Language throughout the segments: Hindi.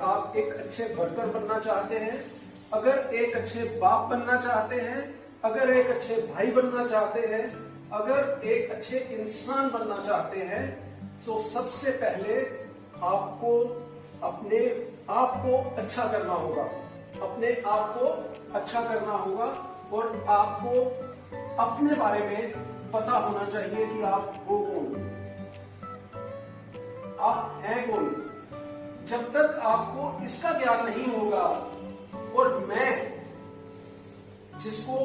आप एक अच्छे वर्कर बनना चाहते हैं, अगर एक अच्छे बाप बनना चाहते हैं, अगर एक अच्छे भाई बनना चाहते हैं, अगर एक अच्छे इंसान बनना चाहते हैं, तो सबसे पहले आपको अपने आप को अच्छा करना होगा। अपने आप को अच्छा करना होगा और आपको अपने बारे में पता होना चाहिए कि आप हो कौन, आप हैं कौन। जब तक आपको इसका ज्ञान नहीं होगा और मैं जिसको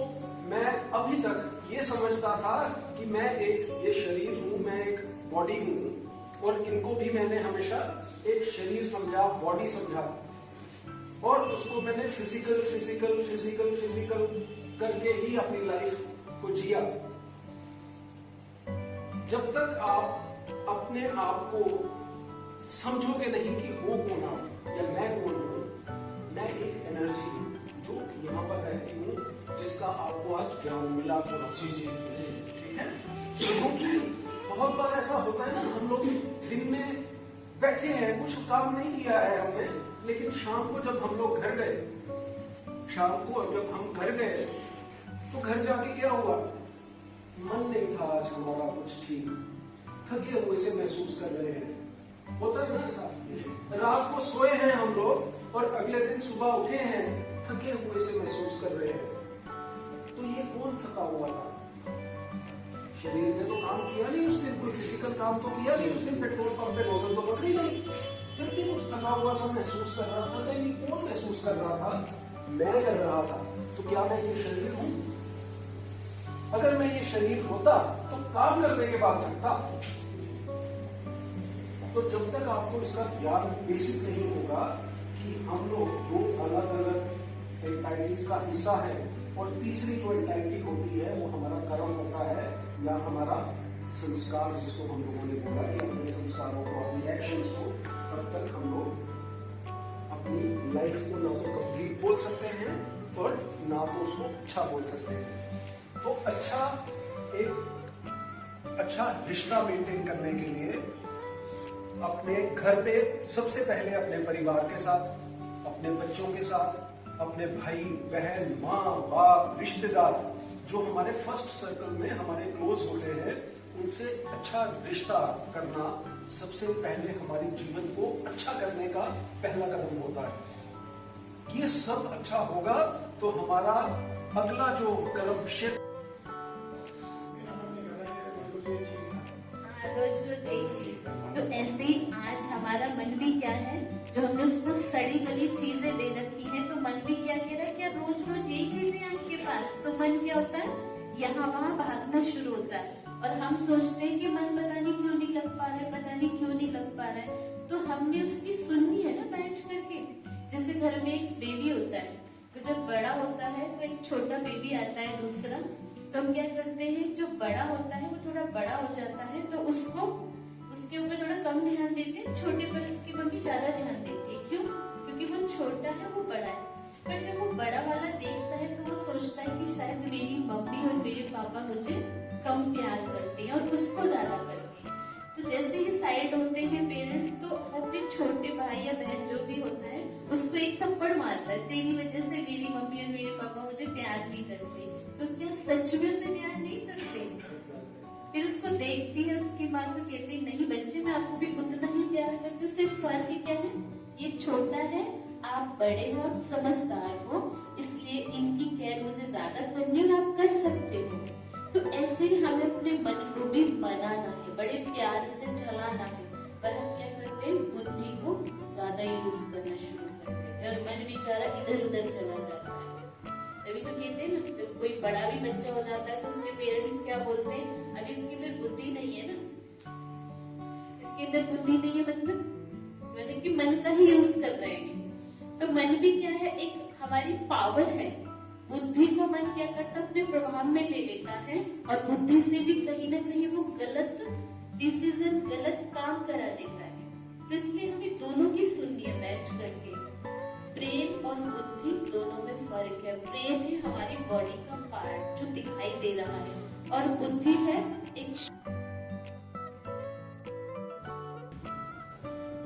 मैं अभी तक ये समझता था कि मैं एक ये शरीर हूं, मैं एक बॉडी हूं और इनको भी मैंने हमेशा एक शरीर समझा, बॉडी समझा और उसको मैंने फिजिकल फिजिकल फिजिकल फिजिकल करके ही अपनी लाइफ को जिया। जब तक आप अपने आप को समझोगे नहीं कि हो कौन आप या मैं कौन हूं, मैं एक एनर्जी हूं जो यहाँ पर रहती हूँ, जिसका आपको आज ज्ञान मिला थोड़ा। ठीक है, क्योंकि बहुत बार ऐसा होता है ना, हम लोग दिन में बैठे हैं, कुछ काम नहीं किया है हमने, लेकिन शाम को जब हम लोग घर गए, शाम को जब हम घर गए तो घर जाके क्या हुआ, मन नहीं था आज हमारा कुछ ठीक, थके हुए से महसूस कर रहे हैं। होता है ना ऐसा, रात को सोए हैं हम लोग और अगले दिन सुबह उठे हैं थके हुए से महसूस कर रहे हैं। तो ये कौन थका हुआ था? शरीर ने तो काम किया नहीं उस दिन, कोई फिजिकल काम तो किया नहीं उस दिन, पेट्रोल पंप पे नोजल तो पकड़ी नहीं, फिर भी उस थका हुआ सा महसूस कर रहा था। लेकिन कौन महसूस कर रहा था? मैं कर रहा था। तो क्या मैं ये शरीर हूं? अगर मैं ये शरीर होता तो काम करने के बाद थकता। तो जब तक आपको इसका ज्ञान बेसिक नहीं होगा कि हम लोग दो अलग अलग एंटाइटीज का हिस्सा है और तीसरी जो एंटाइटी होती है वो हमारा कर्म होता है या हमारा संस्कार, जिसको हम लोगों ने बोला कि अपने संस्कारों को, अपनी एक्शंस को, तब तक हम लोग अपनी लाइफ को ना तो कंप्लीट बोल सकते हैं और ना तो उसको अच्छा बोल सकते हैं। तो एक अच्छा रिश्ता मेंटेन करने के लिए अपने घर पे सबसे पहले अपने परिवार के साथ, अपने बच्चों के साथ, अपने भाई बहन, माँ बाप, रिश्तेदार जो हमारे फर्स्ट सर्कल में हमारे क्लोज होते हैं, उनसे अच्छा रिश्ता करना सबसे पहले हमारे जीवन को अच्छा करने का पहला कदम होता है। ये सब अच्छा होगा तो हमारा अगला जो कर्म क्षेत्र रोज रोज एक चीज, तो ऐसे ही आज हमारा मन भी क्या है, जो हमने उसको सड़ी गली चीजें दे रखी हैं, तो मन भी क्या कह रहा है, क्या रोज रोज यही चीजें आपके पास, तो मन क्या होता है, यहाँ वहाँ भागना शुरू होता है। और हम सोचते हैं कि मन पता नहीं क्यों नहीं लग पा रहा है, पता नहीं क्यों नहीं लग पा रहा है। तो हमने उसकी सुननी है ना बैठ करके। जैसे घर में एक बेबी होता है, तो जब बड़ा होता है तो एक छोटा बेबी आता है दूसरा, तो हम क्या करते हैं, जो बड़ा होता है वो थोड़ा बड़ा हो जाता है तो उसको उसके ऊपर थोड़ा कम ध्यान देते हैं, छोटे पर उसकी मम्मी ज्यादा ध्यान देती है। क्यों? क्योंकि वो छोटा है, वो बड़ा है। पर जब वो बड़ा वाला देखता है तो वो सोचता है कि शायद मेरी मम्मी और मेरे पापा मुझे कम प्यार करते हैं और उसको ज्यादा करते हैं। तो जैसे ही साइड होते हैं पेरेंट्स, तो वो अपने छोटे भाई या बहन जो भी होता है उसको एक थप्पड़ मारता है, तेरी वजह से मेरी मम्मी और मेरे पापा मुझे प्यार नहीं करते। तो क्या सच में उसे प्यार नहीं करते? फिर उसको देखती है उसकी माँ, तो कहती नहीं बच्चे, मैं आपको भी उतना ही प्यार करती हूँ, सिर्फ फर्क क्या है, ये छोटा है, आप बड़े हो, आप समझदार हो, इसलिए इनकी केयर मुझे ज्यादा करनी है और आप कर सकते हो। तो ऐसे ही हमें अपने मन को भी मनाना है, बड़े प्यार से चलाना है। पर हम क्या करते हैं, बुद्धि को ज्यादा यूज करना शुरू करते हैं और मन बेचारा इधर उधर चला जाता है। तभी तो कहते हैं ना, जब कोई बड़ा भी बच्चा हो जाता है तो उसके पेरेंट्स क्या बोलते हैं, अभी इसके अंदर बुद्धि नहीं है ना, इसके अंदर बुद्धि नहीं है, मतलब कि मन का ही यूज कर रहे हैं। तो मन भी क्या है, एक हमारी पावर है। बुद्धि को मन क्या करता है, अपने प्रभाव में ले लेता है और बुद्धि से भी कहीं ना कहीं वो गलत डिसीजन, गलत काम करा देता है। तो इसलिए हमें दोनों की सुननी है बैठ करके। ब्रेन और बुद्धि दोनों में फर्क है। ब्रेन है हमारी बॉडी का पार्ट जो दिखाई दे रहा है, और बुद्धि है एक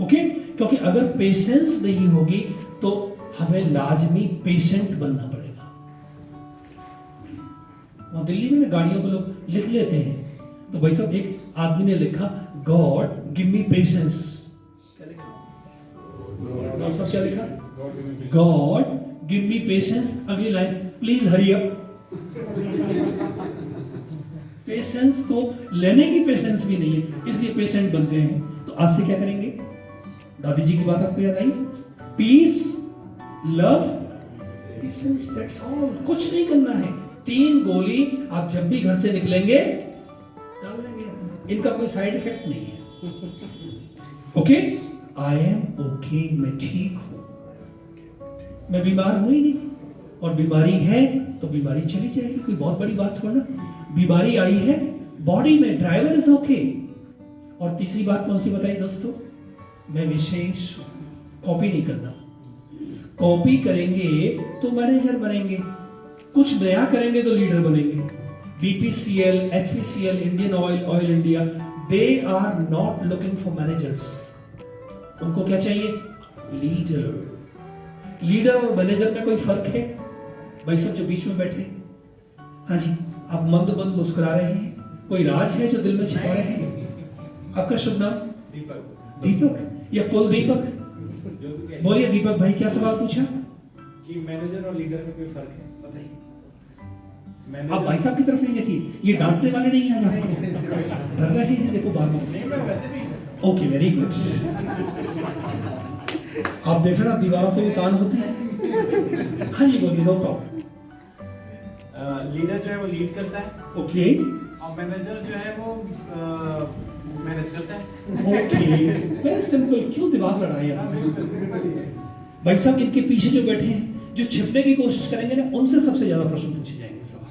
ओके, क्योंकि अगर पेशेंस नहीं होगी तो हमें लाजमी पेशेंट बनना पड़ेगा। वहां दिल्ली में ना गाड़ियों पे लोग लिख लेते हैं, तो भाई साहब एक आदमी ने लिखा गॉड गिव मी पेशेंस। क्या लिखा? सब क्या लिखा? God give me patience. अगली line please hurry up. Patience को लेने की पेशेंस भी नहीं है, इसलिए पेशेंट बन गए हैं। तो आज से क्या करेंगे? दादी जी की बात आपको याद आई? Peace, love, patience, that's all. कुछ नहीं करना है। 3 गोली आप जब भी घर से निकलेंगे डाल लेंगे, इनका कोई साइड इफेक्ट नहीं है। ओके, आई एम ओके, मैं ठीक हूं, मैं बीमार हूं ही नहीं, और बीमारी है तो बीमारी चली जाएगी, कोई बहुत बड़ी बात थोड़ा ना। बीमारी आई है बॉडी में, ड्राइवर इज ओके। और तीसरी बात कौन सी बताई दोस्तों? मैं विशेष हूं। कॉपी नहीं करना। कॉपी करेंगे तो मैनेजर बनेंगे, कुछ नया करेंगे तो लीडर बनेंगे। BPCL, HPCL, Indian oil, oil India, they are not looking for managers. उनको क्या चाहिए? लीडर। लीडर और मैनेजर में कोई फर्क है? भाई सब जो बीच में बैठे, हाँ जी, आप मंद मंद मुस्कुरा रहे हैं, कोई राज है जो दिल में छिपा रहे हैं? आपका शुभ नाम? दीपक। दीपक या कुलदीपक? बोलिए दीपक भाई, क्या सवाल पूछा? कि मैनेजर और लीडर में कोई फर्क है? आप भाई साहब की तरफ नहीं देखिए, ये डांटने वाले नहीं हैं आपको, डर रहे हैं, देखो बार बार। Okay, very good. आप देख रहे ना दीवारों पे भी कान होते हैं। हाँ जी बोलिए, नो प्रॉब्लम। लीडर जो है वो लीड करता है, ओके, और मैनेजर जो है वो मैनेज करता है। Okay, very simple. क्यों दिमाग लड़ाए भाई साहब? इनके पीछे जो बैठे हैं, जो छिपने की कोशिश करेंगे ना, उनसे सबसे ज्यादा प्रश्न पूछे जाएंगे। सवाल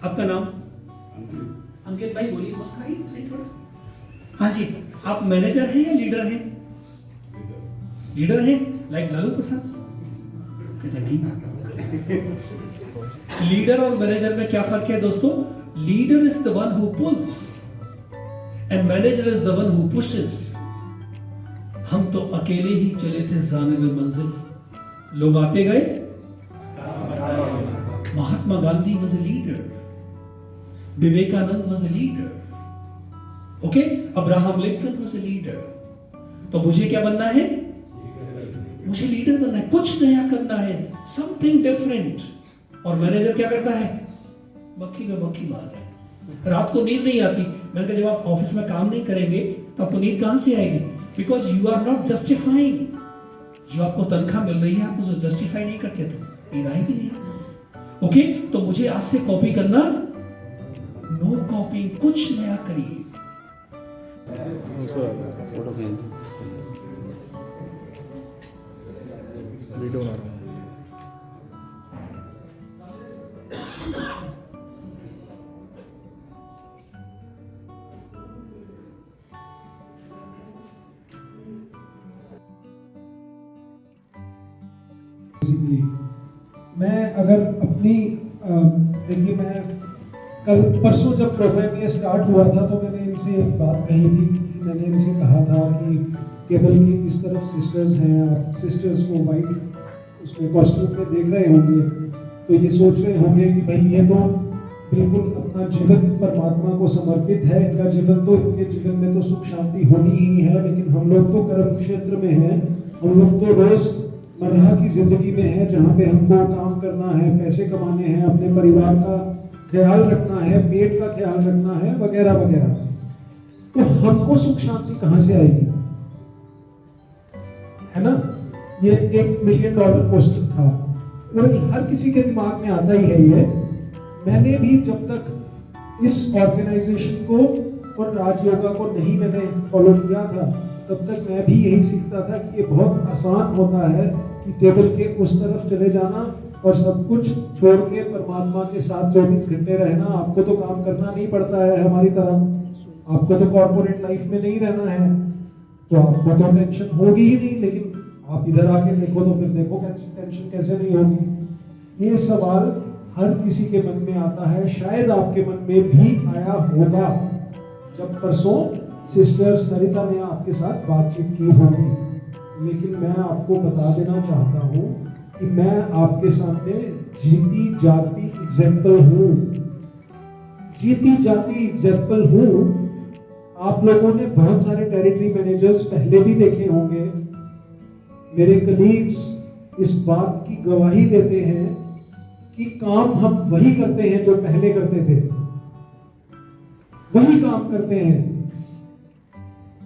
आपका नाम? अंकित भाई, बोलिए, मुस्कुराइए सही थोड़ा। हाँ जी, आप मैनेजर हैं या लीडर हैं? लीडर हैं, लाइक लालू प्रसाद? कहते नहीं। लीडर और मैनेजर में क्या फर्क है दोस्तों? Leader is the one who pulls and manager is the one who pushes. हम तो अकेले ही चले थे जानिब मंजिल, लोग आते गए। Mahatma Gandhi was a leader, Vivekananda was a leader, okay, Abraham Lincoln was a leader. तो मुझे क्या बनना है? मुझे लीडर बनना है, कुछ नया करना है, समथिंग डिफरेंट। और मैनेजर क्या करता है? मक्खी में मक्खी मार रहा है। रात को नींद नहीं आती। मैंने कहा जब आप ऑफिस में काम नहीं करेंगे तो आपको नींद कहां से आएगी? Because you are not justifying. जो आपको तनख्वाह मिल रही है, आप उसे जस्टिफाई नहीं करते तो नींद आएगी नहीं। ओके, तो मुझे आज से कॉपी करना, नो कॉपी, कुछ नया करिए। वीडियो बना रहा हूँ। मैं अगर अपनी देखिए, मैं कल परसों जब प्रोग्राम ये स्टार्ट हुआ था तो मैंने इनसे एक बात कही थी। मैंने इनसे कहा था कि केबल की इस तरफ सिस्टर्स हैं, आप सिस्टर्स को वाइट उसमें कॉस्ट्यूम में देख रहे होंगे तो ये सोच रहे होंगे कि भाई ये तो बिल्कुल अपना जीवन परमात्मा को समर्पित है, इनका जीवन तो, इनके जीवन में तो सुख शांति होनी ही है। लेकिन हम लोग तो कर्म क्षेत्र में हैं, हम लोग तो रोज मर्रा की जिंदगी में है, जहाँ पे हमको काम करना है, पैसे कमाने हैं, अपने परिवार का ख्याल रखना है, पेट का ख्याल रखना है, वगैरह वगैरह। तो हमको सुख शांति कहाँ से आएगी? है ना? ये $1 मिलियन क्वेश्चन था और हर किसी के दिमाग में आता ही है ये। मैंने भी जब तक इस ऑर्गेनाइजेशन को और राजयोगा को नहीं मैंने फॉलो किया था, तब तक मैं भी यही सीखता था कि ये बहुत आसान होता है कि टेबल के उस तरफ चले जाना और सब कुछ छोड़ के परमात्मा के साथ 24 घंटे रहना। आपको तो काम करना नहीं पड़ता है हमारी तरह, आपको तो कॉर्पोरेट लाइफ में नहीं रहना है, तो आपको तो टेंशन होगी ही नहीं। लेकिन आप इधर आके देखो तो फिर देखो टेंशन कैसे नहीं होगी। ये सवाल हर किसी के मन में आता है, शायद आपके मन में भी आया होगा जब परसों सिस्टर सरिता ने आपके साथ बातचीत की होगी। लेकिन मैं आपको बता देना चाहता हूँ कि मैं आपके सामने जीती जाती एग्जाम्पल हूँ, जीती जाती एग्जाम्पल हूँ। आप लोगों ने बहुत सारे टेरिटरी मैनेजर्स पहले भी देखे होंगे। मेरे कलीग्स इस बात की गवाही देते हैं कि काम हम वही करते हैं जो पहले करते थे, वही काम करते हैं,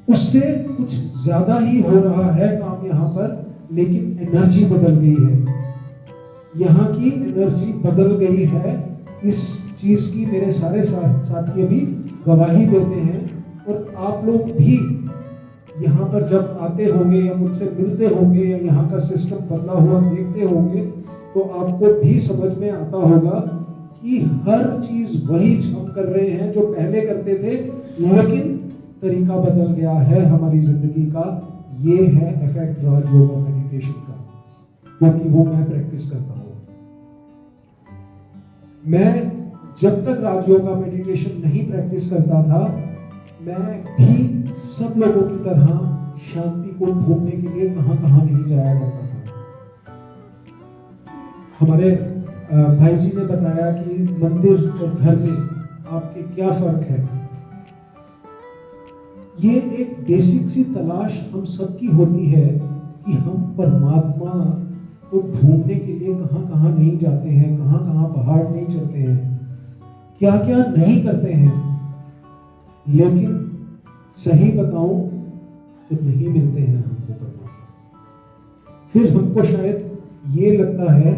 उससे कुछ ज्यादा ही हो रहा है काम यहाँ पर, लेकिन एनर्जी बदल गई है, यहाँ की एनर्जी बदल गई है। इस चीज की मेरे सारे साथी भी गवाही देते हैं, और आप लोग भी यहाँ पर जब आते होंगे या मुझसे मिलते होंगे या यहाँ का सिस्टम बदला हुआ देखते होंगे, तो आपको भी समझ में आता होगा कि हर चीज वही हम कर रहे हैं जो पहले करते थे, लेकिन तरीका बदल गया है हमारी जिंदगी का। ये है इफेक्ट राज योगा मेडिटेशन का, क्योंकि वो मैं प्रैक्टिस करता हूँ। मैं जब तक राज योगा मेडिटेशन नहीं प्रैक्टिस करता था, मैं भी सब लोगों की तरह शांति को ढूंढने के लिए कहां कहां नहीं जाया करता था। हमारे भाई जी ने बताया कि मंदिर और घर में आपके क्या फर्क है। ये एक बेसिक सी तलाश हम सबकी होती है कि हम परमात्मा को ढूंढने के लिए कहां कहां नहीं जाते हैं, कहां कहां पहाड़ नहीं चढ़ते हैं, क्या क्या नहीं करते हैं, लेकिन सही बताऊं तो नहीं मिलते हैं हमको परमात्मा। फिर हमको शायद ये लगता है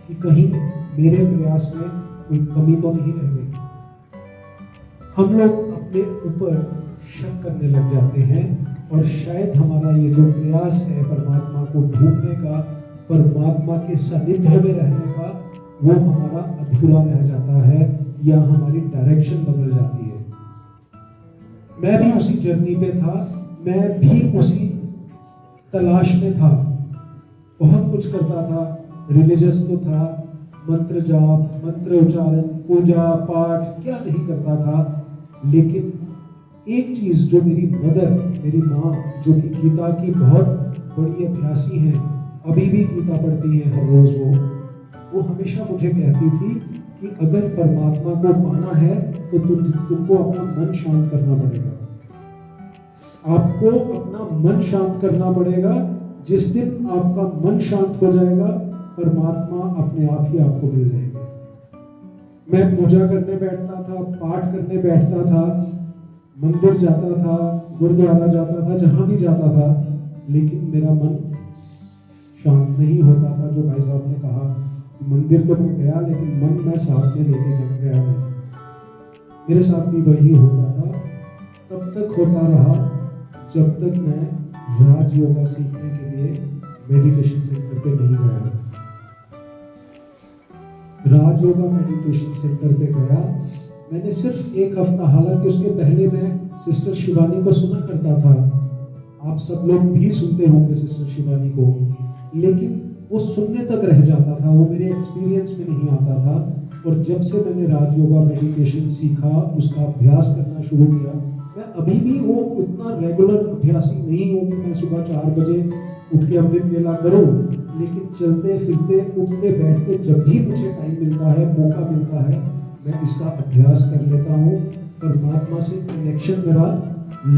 कि कहीं मेरे प्रयास में कोई कमी तो नहीं रह गई। हम लोग अपने ऊपर शक करने लग जाते हैं, और शायद हमारा ये जो प्रयास है परमात्मा को ढूंढने का, परमात्मा के सानिध्य में रहने का, वो हमारा अधूरा रह जाता है या हमारी डायरेक्शन बदल जाती है। मैं भी उसी जर्नी पे था, मैं भी उसी तलाश में था, बहुत कुछ करता था, रिलीजियस तो था, मंत्र जाप, मंत्र उच्चारण, पूजा पाठ क्या नहीं करता था, लेकिन एक चीज जो मेरी मदर, मेरी माँ, जो कि गीता की बहुत बड़ी अभ्यासी हैं, अभी भी गीता पढ़ती है हर रोज, वो हमेशा मुझे कहती थी कि अगर परमात्मा को पाना है तो तुमको अपना मन शांत करना पड़ेगा। आपको अपना मन शांत करना पड़ेगा। जिस दिन आपका मन शांत हो जाएगा, परमात्मा अपने आप ही आपको मिल जाएंगे। मैं पूजा करने बैठता था, पाठ करने बैठता था, मंदिर जाता था, गुरुद्वारा जाता था, जहां भी जाता था, लेकिन मेरा मन शांत नहीं होता था। जो भाई साहब ने कहा, मंदिर तो मैं गया लेकिन मन मैं साथ में लेके गया नहीं। मेरे साथ भी वही होता था, तब तक होता रहा जब तक मैं राज योगा सीखने के लिए मेडिटेशन सेंटर पे नहीं गया। राज योगा मेडिटेशन सेंटर पे गया, मैंने सिर्फ एक हफ्ता, हालांकि उसके पहले मैं सिस्टर शिवानी को सुना करता था, आप सब लोग भी सुनते होंगे सिस्टर शिवानी को, लेकिन वो सुनने तक रह जाता था, वो मेरे एक्सपीरियंस में नहीं आता था। और जब से मैंने राज योगा मेडिटेशन सीखा, उसका अभ्यास करना शुरू किया, मैं अभी भी वो उतना रेगुलर अभ्यासी नहीं हूँ कि मैं सुबह 4 बजे उठ के अमृत वेला करूँ, लेकिन चलते फिरते, उठते बैठते, जब भी मुझे टाइम मिलता है, मौका मिलता है, मैं इसका अभ्यास कर लेता हूँ। परमात्मा से कनेक्शन मेरा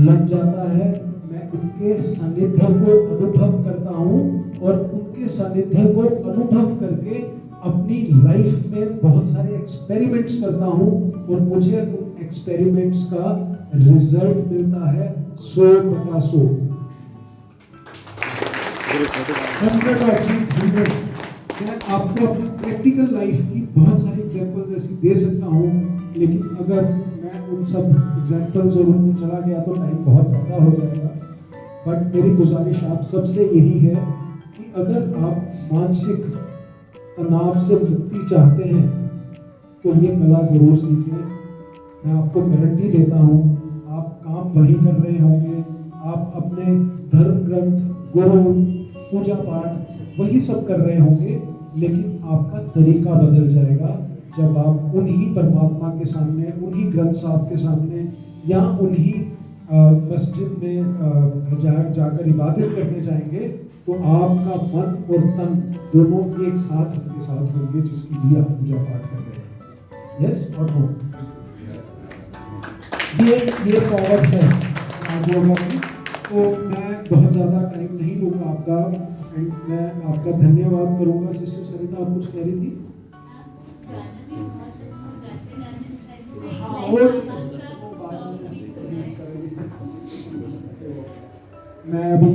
लग जाता है, मैं उनके सानिध्य को अनुभव करता हूँ, और उनके सानिध्य को अनुभव करके अपनी लाइफ में बहुत सारे एक्सपेरिमेंट्स करता हूँ, और मुझे उन एक्सपेरिमेंट्स का रिजल्ट मिलता है 100/100। 100/100। मैं आपको अपनी प्रैक्टिकल लाइफ की बहुत सारी एग्जांपल्स ऐसी दे सकता हूँ, लेकिन अगर मैं उन सब एग्जांपल्स और उनमें चला गया तो टाइम बहुत ज़्यादा हो जाएगा। बट मेरी गुजारिश आप सबसे यही है कि अगर आप मानसिक तनाव से मुक्ति चाहते हैं तो ये कला ज़रूर सीखें। मैं आपको गारंटी देता हूँ, आप काम वही कर रहे होंगे, आप अपने धर्म ग्रंथ, गुरु, पूजा पाठ वही सब कर रहे होंगे, लेकिन आपका तरीका बदल जाएगा जब आप उन्हीं परमात्मा के सामने, उन्हीं ग्रंथ साहब के सामने, या उन्हीं मस्जिद में जाकर इबादत करने जाएंगे तो आपका मन और तन दोनों एक साथ उनके साथ होंगे जिसकी भी आप पूजा पाठ कर रहे हैं। यस और नो? ये पावर है आप लोगों की। तो मैं बहुत ज़्यादा टाइम नहीं लूँगा आपका, एंड मैं आपका धन्यवाद करूँगा। सिस्टर सरिता आप कुछ कह रही थी? मैं अभी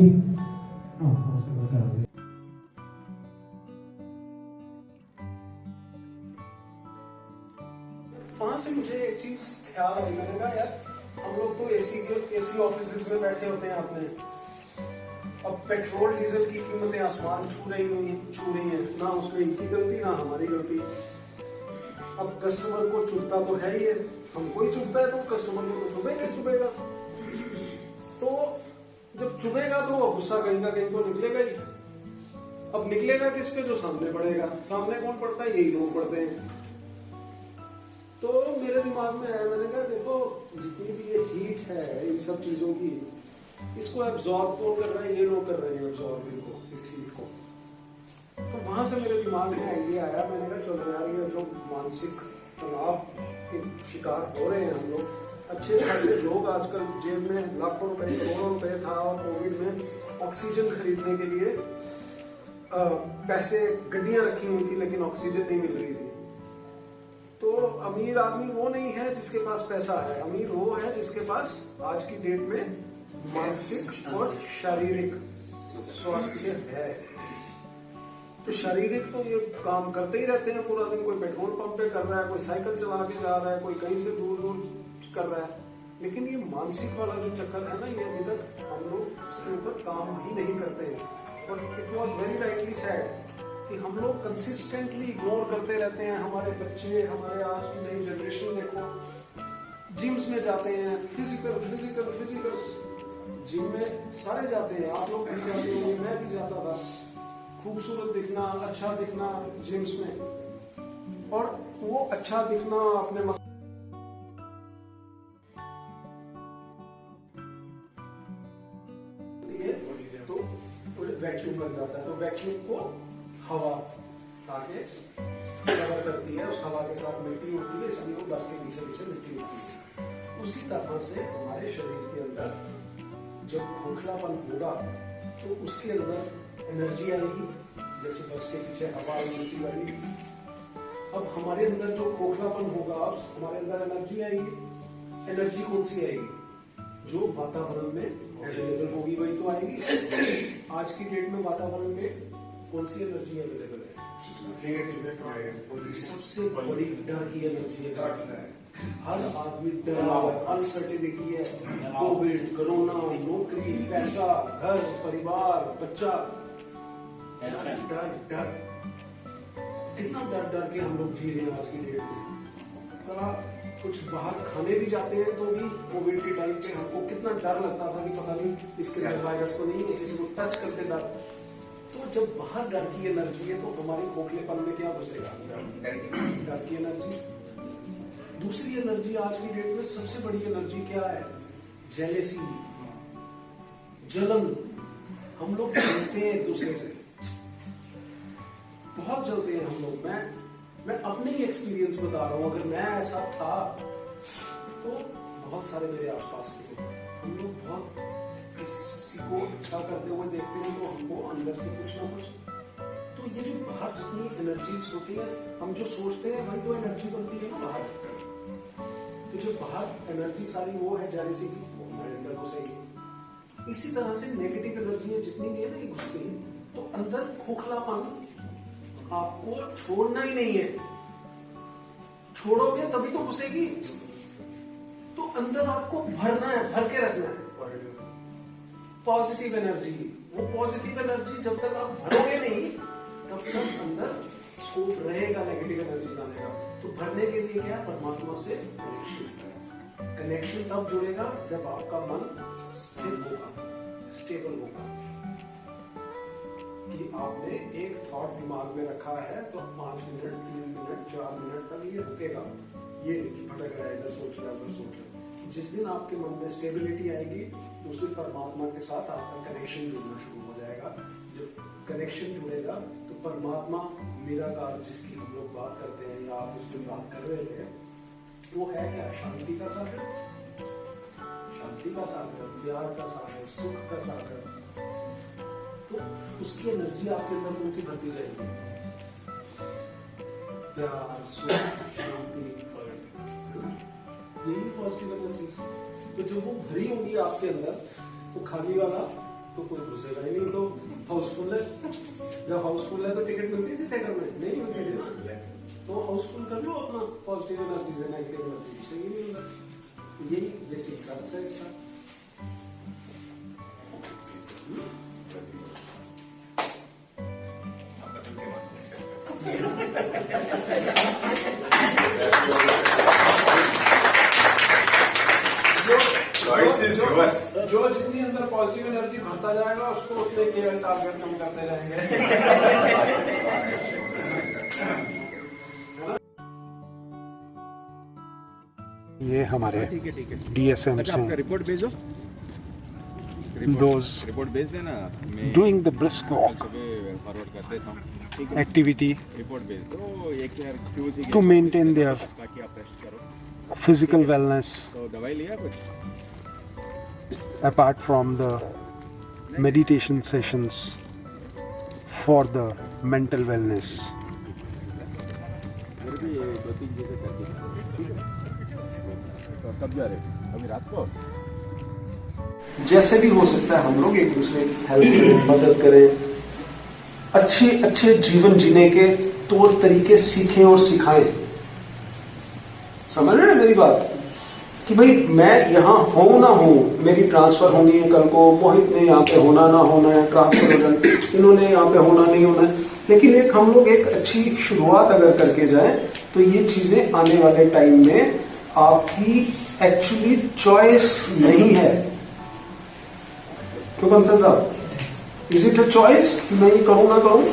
करा दे। वहां से मुझे एक चीज ख्याल आई, मैंने कहा यार हम लोग तो एसी ऑफिस में बैठे होते हैं अपने, अब पेट्रोल डीजल की कीमतें आसमान छू रही हैं, ना उसमें इनकी गलती ना हमारी गलती। अब कस्टमर को चुभता तो है ही है, हमको ही चुभता है तो कस्टमर को तो चुभेगा। तो जब चुभेगा तो गुस्सा कहीं ना कहीं तो निकलेगा ही। अब निकलेगा किस पे? जो सामने पड़ेगा। सामने कौन पड़ता है? यही लोग पड़ते हैं। तो मेरे दिमाग में आया, मैंने कहा देखो जितनी भी ये हीट है इन सब चीजों की, इसको एब्जॉर्ब कौन कर रहा है? ये लोग कर रहे हैं एब्जॉर्ब इनको, इस हीट को। तो वहां से मेरे दिमाग में आइडिया आया, मैंने कहा चलो यार ये जो मानसिक तनाव के शिकार हो रहे हैं हम लोग, अच्छे खासे लोग आजकल जेब में लाखों रुपए करोड़ों रुपए था, और कोविड में ऑक्सीजन खरीदने के लिए पैसे गड्डियां रखी हुई थी लेकिन ऑक्सीजन नहीं मिल रही थी। तो अमीर आदमी वो नहीं है जिसके पास पैसा है, अमीर वो है जिसके पास आज की डेट में मानसिक और शारीरिक स्वास्थ्य है। तो शारीरिक तो ये काम करते ही रहते हैं पूरा दिन, कोई पेट्रोल पंप पे कर रहा है, कोई साइकिल चला के जा रहा है, कोई कहीं से दूर दूर कर रहा है। लेकिन ये मानसिक वाला जो चक्कर है ना, ये अभी तक हम लोग इसके ऊपर काम ही नहीं करते हैं। और it was very rightly sad कि हम लोग कंसिस्टेंटली इग्नोर करते रहते हैं। हमारे बच्चे, हमारे आज की नई जनरेशन देखो जिम्स में जाते हैं, फिजिकल जिम में सारे जाते हैं, आप लोग भी जाते होंगे, मैं भी जाता था। खूबसूरत दिखना, अच्छा दिखना जिम्स में, और वो अच्छा दिखना अपने तो वैक्यूम बन जाता है। तो वैक्यूम को हवा आके कवर करती है, उस हवा के साथ मिट्टी उठती है, इसलिए वो बस के पीछे मिट्टी उठती है। उसी तरह से हमारे शरीर के अंदर जब खोखलापन होगा तो उसके अंदर एनर्जी आएगी, जैसे बस के पीछे हवा मिट्टी वाली। अब हमारे अंदर जो खोखलापन होगा, हमारे अंदर एनर्जी आएगी। एनर्जी कौन सी आएगी? जो वातावरण में अवेलेबल होगी वही तो आएगी। आज की डेट में वातावरण में कौन सी एनर्जी अवेलेबल है? सबसे बड़ी डर की एनर्जी है। हर आदमी डरा हुआ है, अनसर्टेनिटी है, कोविड, कोरोना, नौकरी, पैसा, घर, परिवार, बच्चा, डर कितना डर के हम लोग जी रहे हैं आज की डेट में। जरा कुछ बाहर खाने भी जाते हैं तो भी कोविड के टाइम पे हमको कितना डर लगता था कि पता नहीं इसके अंदर वायरस तो नहीं है, किसी को टच करते डर। तो जब बाहर डर की एनर्जी है तो हमारे खोखलेपन में क्या बचेगा? डर की एनर्जी। दूसरी एनर्जी आज की डेट में सबसे बड़ी एनर्जी क्या है? जेलेसी, जलन। हम लोग जलते हैं एक दूसरे से, बहुत जलते हैं हम लोग। मैं अपने ही एक्सपीरियंस बता रहा हूं, अगर मैं ऐसा था तो बहुत सारे मेरे आसपास के लोग, हम लोग बहुत किसी को अच्छा करते हुए देखते हैं तो हमको अंदर से कुछ ना कुछ। तो ये जो बाहर जितनी एनर्जीज होती है, हम जो सोचते हैं वही तो एनर्जी बनती है ना बाहर। तो जो बाहर एनर्जी सारी वो है जेलेसी की, वो हमारे अंदर घुसेगी। इसी तरह से नेगेटिव एनर्जी जितनी भी है ना, ये घुसती है। तो अंदर खोखलापन आपको छोड़ना ही नहीं है। छोड़ोगे तभी तो घुसेगी। तो अंदर आपको भरना है, भर के रखना है पॉजिटिव एनर्जी। वो पॉजिटिव एनर्जी जब तक आप भरोगे नहीं तब तक अंदर स्कोप रहेगा नेगेटिव एनर्जी आने का। तो भरने के लिए क्या? परमात्मा से कनेक्शन तब जुड़ेगा जब आपका मन स्थिर होगा, स्टेबल होगा। कि आपने एक थॉट दिमाग में रखा है तो 5 मिनट, 3 मिनट, 4 मिनट तक ये रुकेगा। ये भटक रहा है, इधर सोच रहा है, उधर सोच रहा है। जिस दिन आपके मन में स्टेबिलिटी आएगी उस दिन परमात्मा के साथ आपका कनेक्शन जुड़ना शुरू हो जाएगा। जब कनेक्शन जुड़ेगा तो परमात्मा निराकार जिसकी हम लोग बात करते हैं या आप उस दिन बात कर रहे थे, वो है क्या? शांति का सागर, शांति का सागर, प्यार का सागर, सुख का सागर। तो उसकी एनर्जी आपके अंदर कौन सी भरती जाएगी? प्यार, सुख, शांति, यही पॉजिटिव एनर्जीज। तो जब वो भरी होगी आपके अंदर तो खाली वाला तो कोई घुसेगा ही नहीं। तो हाउसफुल है, जब हाउसफुल है तो टिकट मिलती थी थिएटर में? नहीं मिलती थी ना। तो हाउसफुल कर लो अपना पॉजिटिव एनर्जी से, नेगेटिव एनर्जी से ही नहीं मिलता। यही बेसिक बात है इसका। जो जितनी अंदर पॉजिटिव एनर्जी भरता जाएगा उसको उतने केवल टारगेट कम करते रहेंगे। ये हमारे DSM से रिपोर्ट भेजो, those रिपोर्ट भेज देना, मैं doing the brisk walk forward कर देता हूँ। ठीक है, activity रिपोर्ट भेज दो। एक यार QC to maintain their ताकि आप रेस्ट करो। physical wellness तो दवाई लिया कुछ? apart from the meditation sessions for the mental wellness. मेरे भी 2-3 जगह कर दी। ठीक है, तो कब जा रहे हो? अभी रात को? जैसे भी हो सकता है हम लोग एक दूसरे की हेल्प करें, मदद करें, अच्छे अच्छे जीवन जीने के तौर तरीके सीखें और सिखाएं। समझ रहे हैं मेरी बात? कि भाई मैं यहाँ हूं ना हूं, मेरी ट्रांसफर होनी है कल को, मोहित ने यहाँ पे होना ना होना है, ट्रांसफर हो जाए, इन्होंने यहाँ पे होना नहीं होना है, लेकिन एक हम लोग एक अच्छी शुरुआत अगर करके जाएं तो ये चीजें आने वाले टाइम में आपकी एक्चुअली चॉइस नहीं है। क्यों बंसल साहब, इज इट अ चॉइस कि मैं ये करूं ना करूं?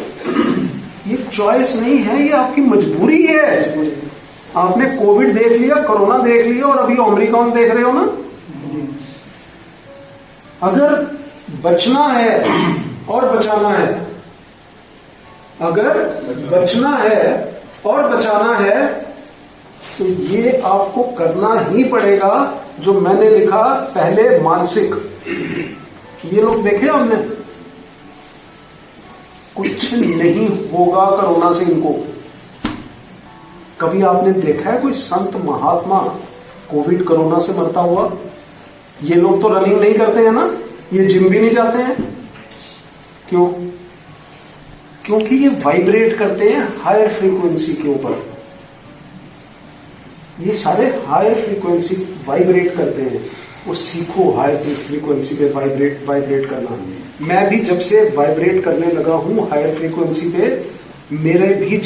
ये चॉइस नहीं है, ये आपकी मजबूरी है। आपने कोविड देख लिया, कोरोना देख लिया और अभी ओमिक्रॉन देख रहे हो ना। अगर बचना है और बचाना है, अगर बचना है और बचाना है तो ये आपको करना ही पड़ेगा। जो मैंने लिखा पहले, मानसिक, ये लोग देखे हमने, कुछ नहीं होगा कोरोना से इनको। कभी आपने देखा है कोई संत महात्मा कोविड कोरोना से मरता हुआ? ये लोग तो रनिंग नहीं करते हैं ना, ये जिम भी नहीं जाते हैं। क्यों? क्योंकि ये वाइब्रेट करते हैं हायर फ्रीक्वेंसी के ऊपर। ये सारे हायर फ्रीक्वेंसी वाइब्रेट करते हैं। वो सीखो हायर फ्रीक्वेंसी पे वाइब्रेट करना। मैं भी जब से वाइब्रेट करने लगा हूं हायर फ्रीक्वेंसी पे, मेरी भी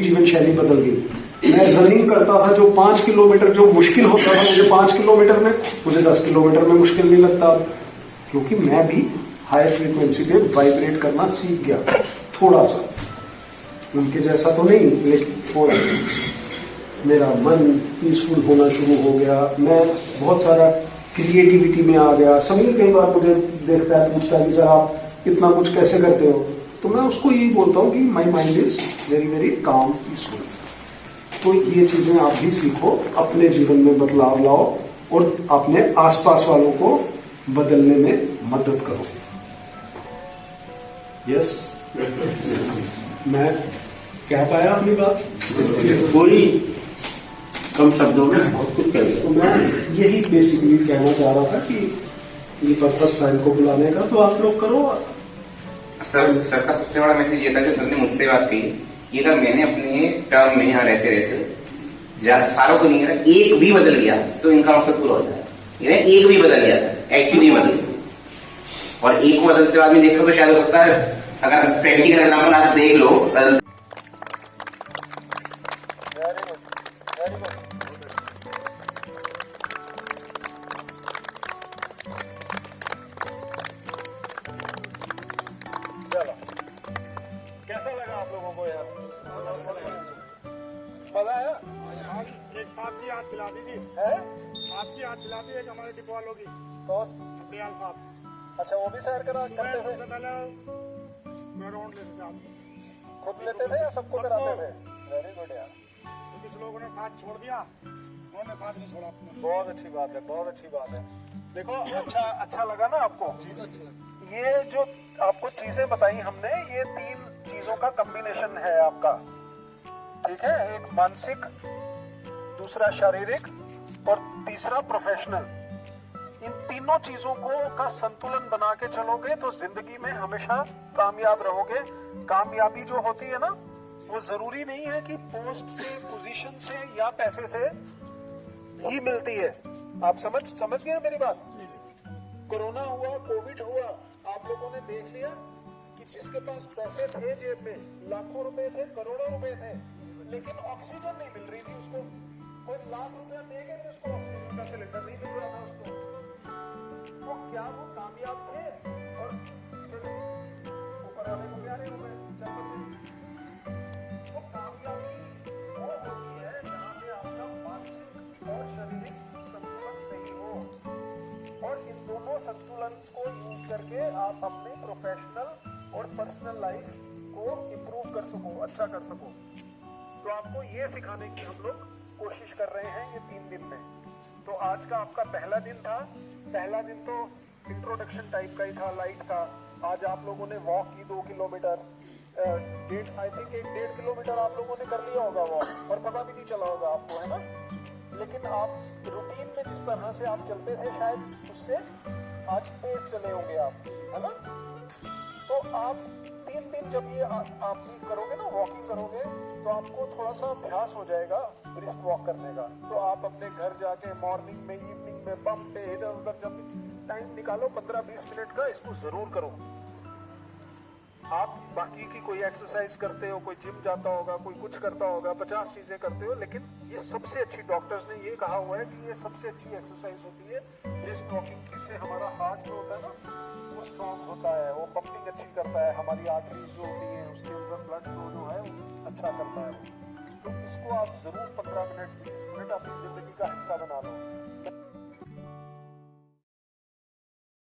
जीवन शैली बदल गई। मैं रनिंग करता था, जो 5 किलोमीटर जो मुश्किल होता था मुझे 5 किलोमीटर में, मुझे 10 किलोमीटर में मुश्किल नहीं लगता, क्योंकि मैं भी हायर फ्रीक्वेंसी पे वाइब्रेट करना सीख गया। थोड़ा सा, उनके जैसा तो नहीं, लेकिन थोड़ा सा मेरा मन पीसफुल होना शुरू हो गया। मैं बहुत सारा क्रिएटिविटी में आ गया। सभी कई बार मुझे देखता है, पूछता है कि सर आप इतना कुछ कैसे करते हो? तो मैं उसको यही बोलता हूँ कि my mind is very very calm, peaceful. तो ये चीजें आप भी सीखो, अपने जीवन में बदलाव लाओ और अपने आसपास वालों को बदलने में मदद करो। यस, मैं कह पाया अपनी बात? कोई कम शब्दों में बहुत कुछ कह दिया। तो मैं यही बेसिकली कहना चाह रहा था कि ये पर्पस था इनको बुलाने का, तो आप लोग करो। सर का सबसे बड़ा मैसेज ये था जो सर ने मुझसे बात की, ये था मैंने अपने टर्म में यहाँ रहते रहते सारों को नहीं, एक भी बदल गया तो इनका मकसद पूरा हो जाए। एक भी बदल गया था, एक्चुअली बदल गया। और एक को बदलते आदमी देख लो तो शायद हो सकता है, अगर प्रैक्टिकल एग्जाम्पल आप देख लो, कैसा लगा आप लोगों को यार? मजा आया? एक साथ की याद दिला दीजिए। आपकी याद दिलाती है हमारे डिपो वालों की और अब्रियाल साहब अच्छा वो भी सैर करा करते थे, सबसे पहले मैं राउंड लेते थे आप खुद लेते थे या सबको कराते थे? वेरी गुड यार, तो कुछ लोगों ने साथ छोड़ दिया, उन्होंने साथ नहीं छोड़ा अपने। बहुत अच्छी बात है, बहुत अच्छी बात है। देखो अच्छा लगा ना आपको? ये जो आपको चीजें बताई हमने, ये 3 चीजों का कॉम्बिनेशन है आपका, ठीक है? एक मानसिक, दूसरा शारीरिक और तीसरा प्रोफेशनल। इन तीनों चीजों का संतुलन बना के चलोगे तो जिंदगी में हमेशा कामयाब रहोगे। कामयाबी जो होती है ना, वो जरूरी नहीं है कि पोस्ट से, पोजीशन से या पैसे से ही मिलती है। आप समझ गए मेरी बात? कोरोना हुआ, कोविड हुआ, आप लोगों ने देख लिया कि जिसके पास पैसे थे जेब में, लाखों रुपए थे, करोड़ों रुपए थे, लेकिन ऑक्सीजन नहीं मिल रही थी उसको। कोई लाख रुपया दे के भी उसको ऑक्सीजन का सिलेंडर नहीं मिल रहा था उसको। तो क्या वो कामयाब थे? और फिर ऊपर वाले को प्यारे हो गए, चल बसे। तो कामयाबी वो होती है जहाँ पे आपका मानसिक और शारीरिक संतुलन सही हो, और इन दोनों संतुलन को यूज करके आप अपने प्रोफेशनल और पर्सनल लाइफ को इम्प्रूव कर सको, अच्छा कर सको। तो आपको ये सिखाने की हम लोग कोशिश कर रहे हैं ये 3 दिन में। तो आज का आपका पहला दिन था। पहला दिन तो इंट्रोडक्शन टाइप का ही था, लाइट था। आज आप लोगों ने वॉक की 2 किलोमीटर, आई थिंक 1.5 किलोमीटर आप लोगों ने कर लिया होगा वॉक, और पता भी नहीं चला होगा आपको, है ना? लेकिन आप रूटीन में जिस तरह से आप चलते थे, शायद उससे आज तेज चले होंगे आप, है ना? तो आप 3 दिन जब ये आप भी करोगे ना, वॉकिंग करोगे, तो आपको थोड़ा सा अभ्यास हो जाएगा ब्रिस्क वॉक करने का। तो आप अपने घर जाके मॉर्निंग में, इवनिंग में, पंप पे, इधर उधर जब टाइम निकालो 15-20 मिनट का, इसको जरूर करो। आप बाकी की कोई एक्सरसाइज करते हो, कोई जिम जाता होगा, कोई कुछ करता होगा, 50 चीजें करते हो, लेकिन ये सबसे अच्छी, डॉक्टर्स ने ये कहा हुआ है कि ये सबसे अच्छी एक्सरसाइज होती है ब्रिस्क वॉकिंग। इससे हमारा हार्ट जो होता है ना, वो स्ट्रॉन्ग होता है, वो पंपिंग अच्छी करता है, हमारी आर्टरीज जो होती है उसके अंदर ब्लड फ्लो जो है वो अच्छा करता है। तो इसको आप जरूर 15 मिनट, 20 मिनट अपनी जिंदगी का हिस्सा बना लो।